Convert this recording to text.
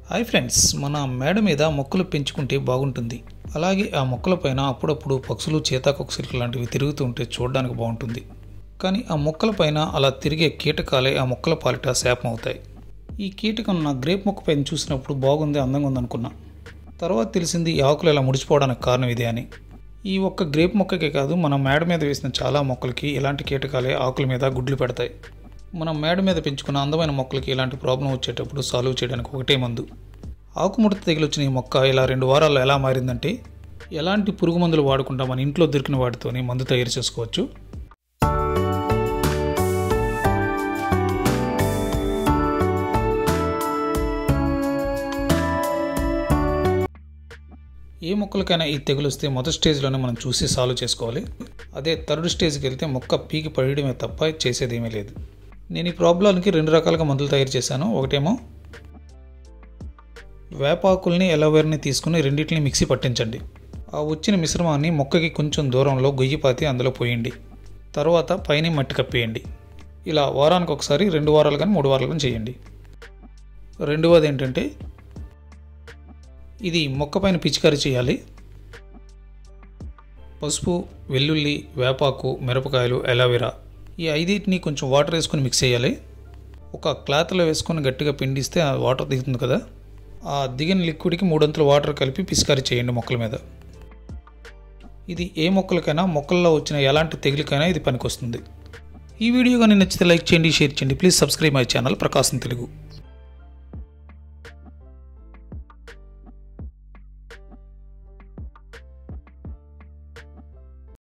Hi friends, మన మేడ మీద మొక్కలు పెంచుకుంటే బాగుంటుంది. అలాగే ఆ మొక్కలపైన అప్పుడప్పుడు పక్షులు, చేతాకొక్సిలు లాంటివి తిరుగుతూ ఉంటే చూడడానికి బాగుంటుంది. కానీ ఆ మొక్కలపైన అలా తిరిగే కీటకాలే ఆ మొక్కల పాలిట శాపం అవుతాయి. ఈ కీటకం నా గ్రేప్ మొక్క పైన చూసినప్పుడు బాగుంది, అందంగా ఉందనుకున్నా. తర్వాత తెలిసింది ఈ ఆకులు ఇలా ముడిచిపోవడానికి కారణం ఇదే అని. ఈ ఒక్క గ్రేప్ మొక్కకే కాదు, మన మేడ మీద వేసిన చాలా మొక్కలకి ఇలాంటి కీటకాలే ఆకుల మీద గుడ్లు పెడతాయి. మనం మేడ మీద పెంచుకున్న అందమైన మొక్కలకి ఇలాంటి ప్రాబ్లం వచ్చేటప్పుడు సాల్వ్ చేయడానికి ఒకటే మందు. ఆకుముడత తెగిలొచ్చిన ఈ మొక్క ఇలా 2 వారాల్లో ఎలా మారిందంటే, ఎలాంటి పురుగు మందులు వాడకుండా మన ఇంట్లో దొరికిన వాటితోనే మందు తయారు చేసుకోవచ్చు. ఏ మొక్కలకైనా ఈ తెగులు వస్తే మొదటి స్టేజ్లోనే మనం చూసి సాల్వ్ చేసుకోవాలి. అదే థర్డ్ స్టేజ్కి వెళ్తే మొక్క పీకి పడేయడమే తప్ప చేసేదేమీ లేదు. నేను ఈ ప్రాబ్లానికి 2 రకాలుగా మందులు తయారు చేశాను. ఒకటేమో వేపాకుల్ని, ఎలోవేరాని తీసుకుని రెండింటిని మిక్సీ పట్టించండి. ఆ వచ్చిన మిశ్రమాన్ని మొక్కకి కొంచెం దూరంలో గొయ్యి పాతి అందులో పోయండి. తర్వాత పైన మట్టి కప్పేయండి. ఇలా వారానికి ఒకసారి 2 వారాలు కానీ 3 వారాలు కానీ చేయండి. రెండవది ఏంటంటే, ఇది మొక్క పైన పిచికారీ చేయాలి. పసుపు, వెల్లుల్లి, వేపాకు, మిరపకాయలు, ఎలోవేరా ఈ 5టిని కొంచెం వాటర్ వేసుకొని మిక్స్ చేయాలి. ఒక క్లాత్లో వేసుకొని గట్టిగా పిండిస్తే ఆ వాటర్ దిగుతుంది కదా, ఆ దిగిన లిక్విడ్కి 3 అంతుల వాటర్ కలిపి పిచికారీ చేయండి మొక్కల మీద. ఇది ఏ మొక్కలకైనా, మొక్కల్లో వచ్చిన ఎలాంటి తెగులుకైనా ఇది పనికొస్తుంది. ఈ వీడియో కానీ నచ్చితే లైక్ చేయండి, షేర్ చేయండి. Please subscribe my channel Prakasam Telugu.